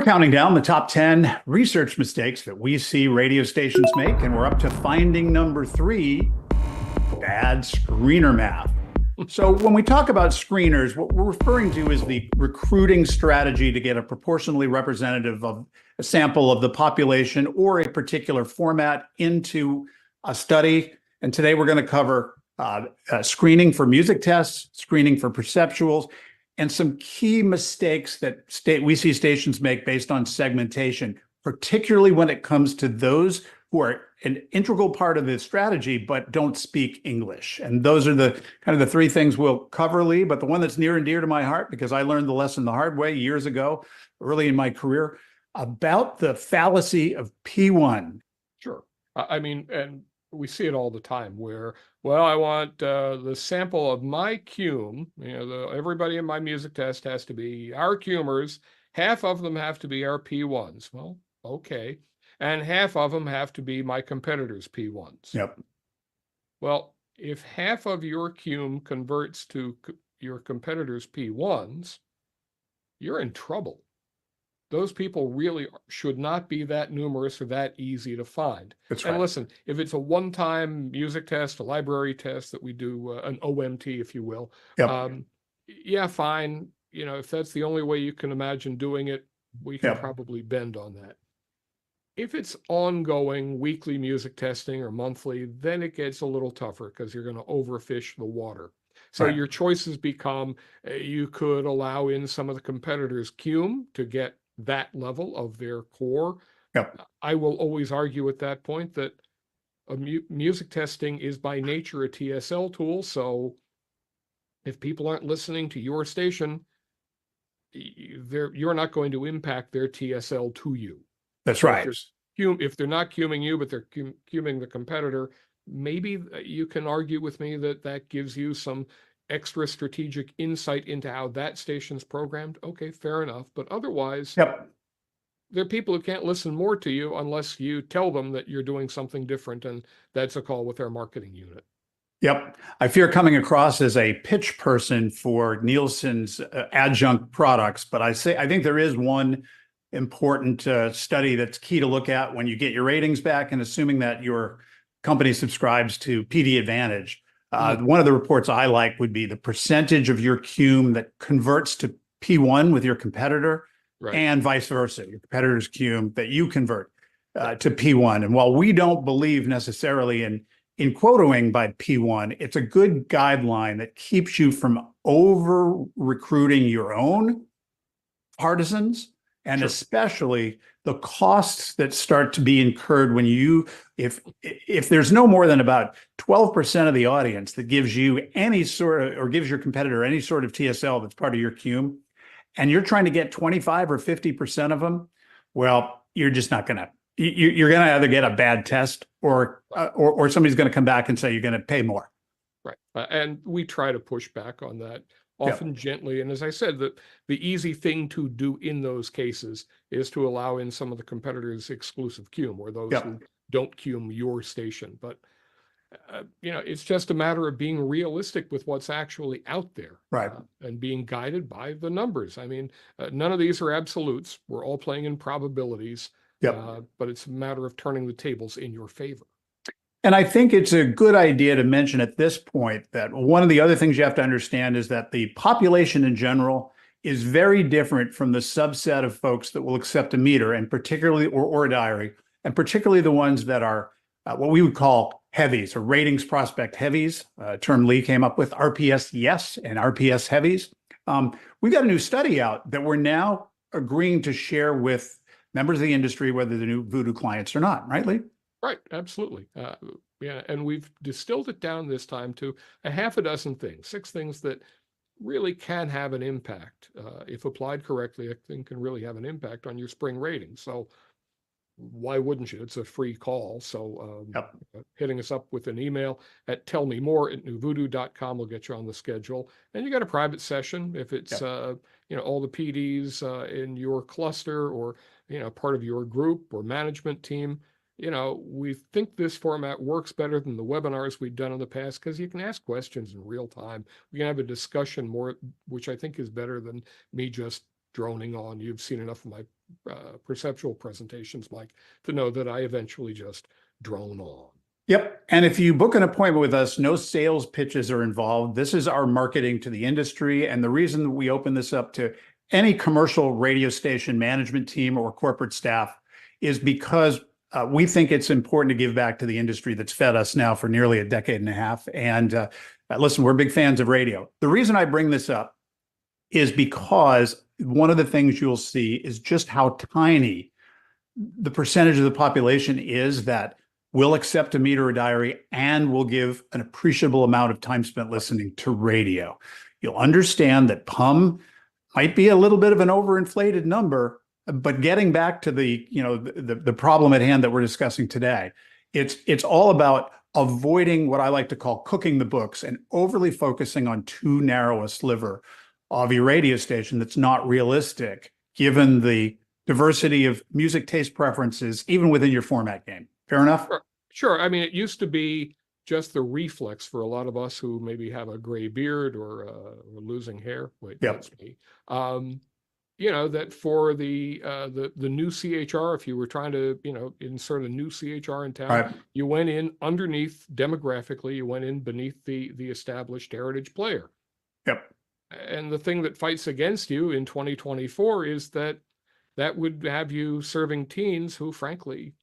counting down the top 10 research mistakes that we see radio stations make, and we're up to finding number 3, bad screener math. So when we talk about screeners, what we're referring to is the recruiting strategy to get a proportionally representative of a sample of the population or a particular format into a study. And today we're going to cover screening for music tests, screening for perceptuals, and some key mistakes that we see stations make based on segmentation, particularly when it comes to those who are an integral part of the strategy but don't speak English. And those are the kind of the 3 things we'll cover, Lee. But the one that's near and dear to my heart, because I learned the lesson the hard way years ago, early in my career, about the fallacy of P1. Sure. I mean, and we see it all the time where, well, I want the sample of my cume. Everybody in my music test has to be our cumers. Half of them have to be our P1s. Well, okay. And half of them have to be my competitors' P1s. Yep. Well, if half of your cume converts to your competitors' P1s, you're in trouble. Those people really should not be that numerous or that easy to find. That's right. And listen, if it's a one-time music test, a library test that we do, an OMT, if you will, Yep. Yeah, fine. If that's the only way you can imagine doing it, we can probably bend on that. If it's ongoing weekly music testing or monthly, then it gets a little tougher because you're going to overfish the water. So your choices become, you could allow in some of the competitors' cume to get that level of their core. Yep. I will always argue at that point that music testing is by nature a TSL tool. So if people aren't listening to your station, you're not going to impact their TSL to you. That's right. If they're not cuming you, but they're cuming the competitor, maybe you can argue with me that gives you some extra strategic insight into how that station's programmed. Okay, fair enough. But otherwise, there are people who can't listen more to you unless you tell them that you're doing something different, and that's a call with their marketing unit. Yep. I fear coming across as a pitch person for Nielsen's adjunct products, but I think there is one important study that's key to look at when you get your ratings back, and assuming that your company subscribes to PD Advantage. One of the reports I like would be the percentage of your cume that converts to P1 with your competitor, and vice versa, your competitor's cume that you convert to P1. And while we don't believe necessarily in quoting by P1, it's a good guideline that keeps you from over recruiting your own partisans, and especially the costs that start to be incurred when if there's no more than about 12% of the audience that gives you any sort of, or gives your competitor any sort of TSL that's part of your cume, and you're trying to get 25 or 50% of them, well, you're just not going to, you're going to either get a bad test or somebody's going to come back and say you're going to pay more. Right. And we try to push back on that, often gently. And as I said, the easy thing to do in those cases is to allow in some of the competitors' exclusive cume, or those who don't cume your station. But, it's just a matter of being realistic with what's actually out there. And being guided by the numbers. I mean, none of these are absolutes. We're all playing in probabilities. But it's a matter of turning the tables in your favor. And I think it's a good idea to mention at this point that one of the other things you have to understand is that the population in general is very different from the subset of folks that will accept a meter, and particularly, or a diary, and particularly the ones that are what we would call heavies, or ratings prospect heavies, a term Lee came up with, RPS yes and RPS heavies. We've got a new study out that we're now agreeing to share with members of the industry, whether they're new Voodoo clients or not, right, Lee? Right, absolutely. And we've distilled it down this time to a half a dozen things, 6 things that really can have an impact. If applied correctly, I think can really have an impact on your spring rating. So why wouldn't you? It's a free call. So hitting us up with an email at tellmemore@newvoodoo.com will get you on the schedule. And you got a private session if it's all the PDs in your cluster, or part of your group or management team. We think this format works better than the webinars we've done in the past because you can ask questions in real time. We can have a discussion more, which I think is better than me just droning on. You've seen enough of my perceptual presentations, Mike, to know that I eventually just drone on. Yep. And if you book an appointment with us, no sales pitches are involved. This is our marketing to the industry. And the reason we open this up to any commercial radio station management team or corporate staff is because we think it's important to give back to the industry that's fed us now for nearly a decade and a half. And listen, we're big fans of radio. The reason I bring this up is because one of the things you'll see is just how tiny the percentage of the population is that will accept a meter or diary and will give an appreciable amount of time spent listening to radio. You'll understand that PUM might be a little bit of an overinflated number, but getting back to the problem at hand that we're discussing today, it's all about avoiding what I like to call cooking the books and overly focusing on too narrow a sliver of your radio station that's not realistic, given the diversity of music taste preferences, even within your format game. Fair enough? Sure. I mean, it used to be just the reflex for a lot of us who maybe have a gray beard or losing hair. Wait, Yep. that's me. That for the new CHR, if you were trying to, insert a new CHR in town, Right. you went in underneath demographically, you went in beneath the established heritage player. Yep. And the thing that fights against you in 2024 is that would have you serving teens who, frankly,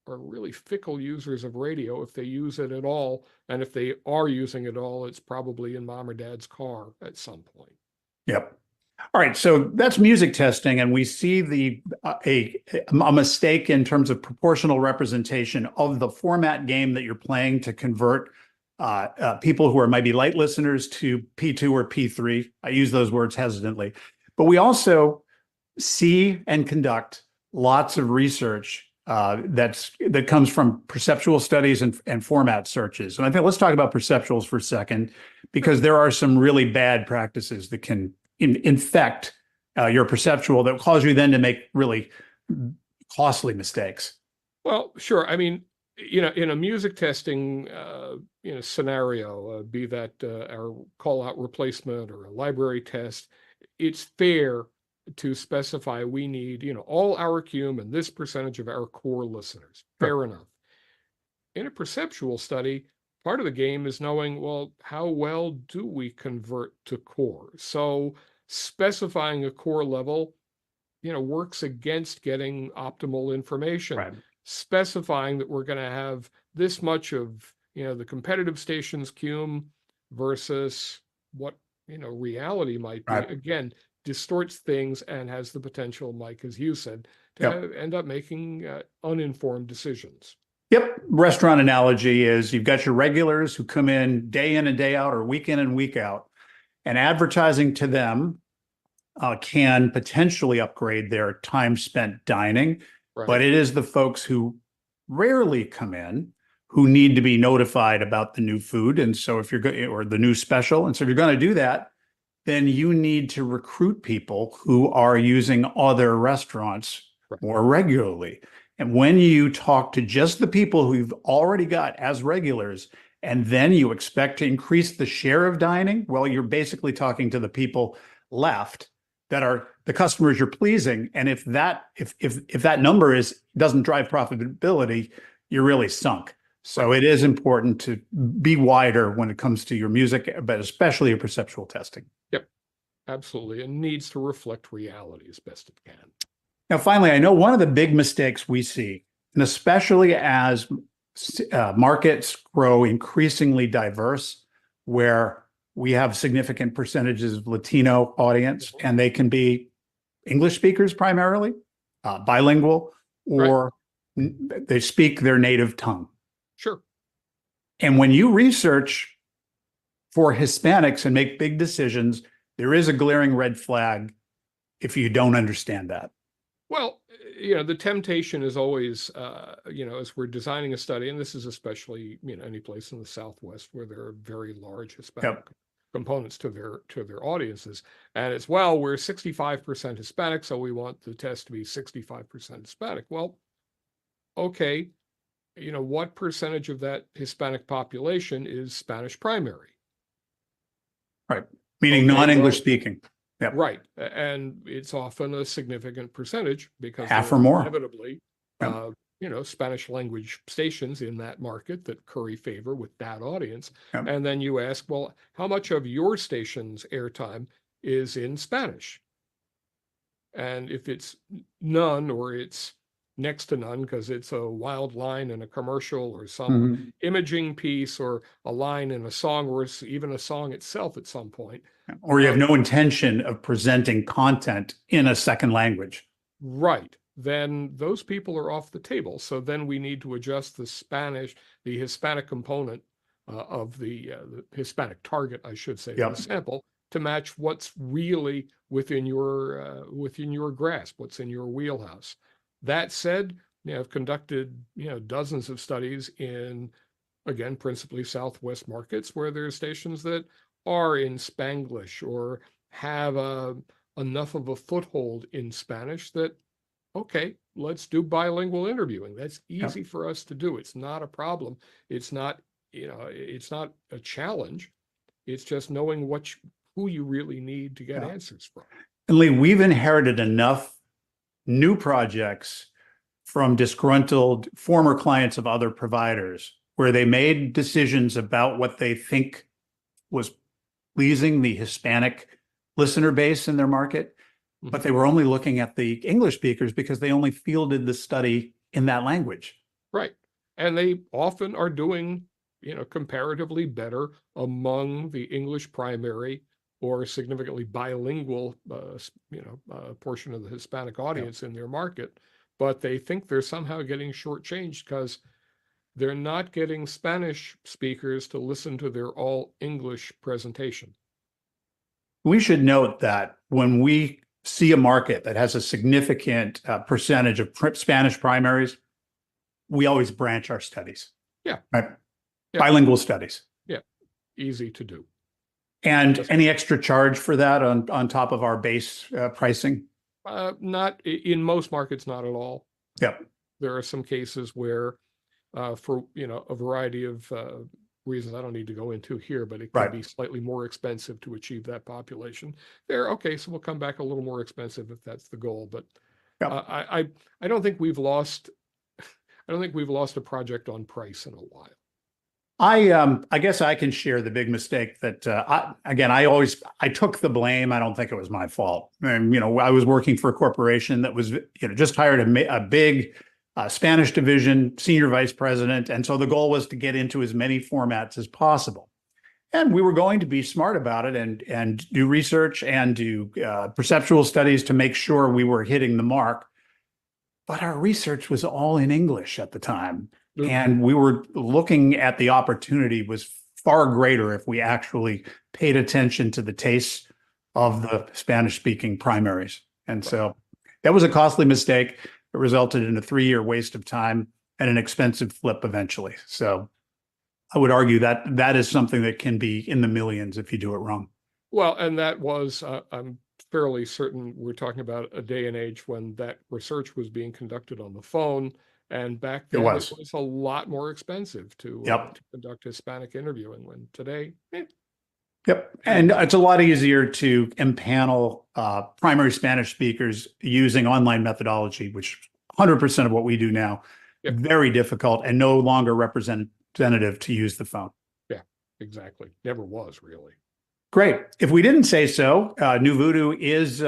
are really fickle users of radio if they use it at all. And if they are using it at all, it's probably in mom or dad's car at some point. Yep. All right. So that's music testing. And we see a mistake in terms of proportional representation of the format game that you're playing to convert people who are maybe light listeners to P2 or P3. I use those words hesitantly. But we also see and conduct lots of research that comes from perceptual studies and format searches. And I think let's talk about perceptuals for a second, because there are some really bad practices that can infect your perceptual that cause you then to make really costly mistakes. Well, sure. I mean, in a music testing scenario, be that our call out replacement or a library test, it's fair to specify we need, all our cume and this percentage of our core listeners. Fair enough. In a perceptual study, part of the game is knowing, well, how well do we convert to core? So specifying a core level, works against getting optimal information. Right. Specifying that we're going to have this much of, the competitive station's cume versus what, reality might be. Right. Again, distorts things and has the potential, Mike, as you said, to end up making uninformed decisions. Yep. Restaurant analogy is you've got your regulars who come in and day out or week in and week out, and advertising to them can potentially upgrade their time spent dining. Right. But it is the folks who rarely come in who need to be notified about the new food. And so if you're going, or the new special. And so if you're going to do that, then you need to recruit people who are using other restaurants more regularly. And when you talk to just the people who you've already got as regulars, and then you expect to increase the share of dining, well, you're basically talking to the people left that are the customers you're pleasing. And if that number doesn't drive profitability, you're really sunk. So it is important to be wider when it comes to your music, but especially your perceptual testing. Yep, absolutely. It needs to reflect reality as best it can. Now, finally, I know one of the big mistakes we see, and especially as markets grow increasingly diverse, where we have significant percentages of Latino audience, and they can be English speakers primarily, bilingual, or they speak their native tongue. Sure. And when you research for Hispanics and make big decisions, there is a glaring red flag if you don't understand that. Well, the temptation is always, as we're designing a study, and this is especially, any place in the Southwest where there are very large Hispanic components to their audiences. And it's, well, we're 65% Hispanic, so we want the test to be 65% Hispanic. Well, okay, what percentage of that Hispanic population is Spanish primary? Right. Meaning non-English speaking. Yep. Right. And it's often a significant percentage because Half there or are more. inevitably, Yep. Spanish language stations in that market that curry favor with that audience. Yep. And then you ask, well, how much of your station's airtime is in Spanish? And if it's none, or it's next to none because it's a wild line in a commercial or some Mhm. imaging piece or a line in a song or even a song itself at some point. Or you have no intention of presenting content in a second language. Right. Then those people are off the table. So then we need to adjust the Hispanic component of the Hispanic target, I should say, of Yep. the sample to match what's really within your grasp, what's in your wheelhouse. That said, I've conducted dozens of studies in, again, principally Southwest markets where there are stations that are in Spanglish or have enough of a foothold in Spanish that, okay, let's do bilingual interviewing. That's easy for us to do. It's not a problem. It's not, it's not a challenge. It's just knowing who you really need to get answers from. And Lee, we've inherited enough new projects from disgruntled former clients of other providers where they made decisions about what they think was pleasing the Hispanic listener base in their market, but they were only looking at the English speakers because they only fielded the study in that language. Right. And they often are doing, comparatively better among the English primary or significantly bilingual, portion of the Hispanic audience in their market, but they think they're somehow getting shortchanged because they're not getting Spanish speakers to listen to their all English presentation. We should note that when we see a market that has a significant percentage of Spanish primaries, we always branch our studies. Yeah. Right? Yeah. Bilingual studies. Yeah. Easy to do. And any extra charge for that on top of our base pricing? Not in most markets, not at all. Yep. There are some cases where, for a variety of reasons I don't need to go into here, but it can be slightly more expensive to achieve that population. Okay, so we'll come back a little more expensive if that's the goal. But I don't think we've lost. I don't think we've lost a project on price in a while. I guess I can share the big mistake that I took the blame. I don't think it was my fault. And, I was working for a corporation that was just hired a big Spanish division senior vice president, and so the goal was to get into as many formats as possible. And we were going to be smart about it and do research and do perceptual studies to make sure we were hitting the mark. But our research was all in English at the time. And we were looking at the opportunity was far greater if we actually paid attention to the tastes of the Spanish-speaking primaries. And so that was a costly mistake. It resulted in a 3-year waste of time and an expensive flip eventually. So I would argue that that is something that can be in the millions if you do it wrong. Well, and that was, I'm fairly certain we're talking about a day and age when that research was being conducted on the phone. And back then, it was a lot more expensive to conduct Hispanic interviewing when today. Yep. And it's a lot easier to empanel primary Spanish speakers using online methodology, which 100% of what we do now, very difficult and no longer representative to use the phone. Yeah, exactly. Never was really. Great. If we didn't say so, New Voodoo is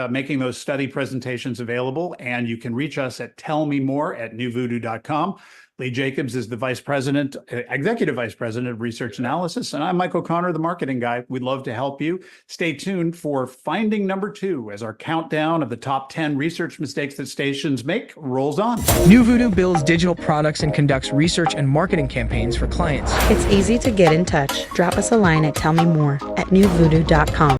making those study presentations available, and you can reach us at tellmemore@newvoodoo.com. Lee Jacobs is the executive vice president of research analysis, and I'm Mike O'Connor, the marketing guy. We'd love to help you. Stay tuned for finding number 2 as our countdown of the top 10 research mistakes that stations make rolls on. New Voodoo builds digital products and conducts research and marketing campaigns for clients. It's easy to get in touch. Drop us a line at tellmemore@newvoodoo.com.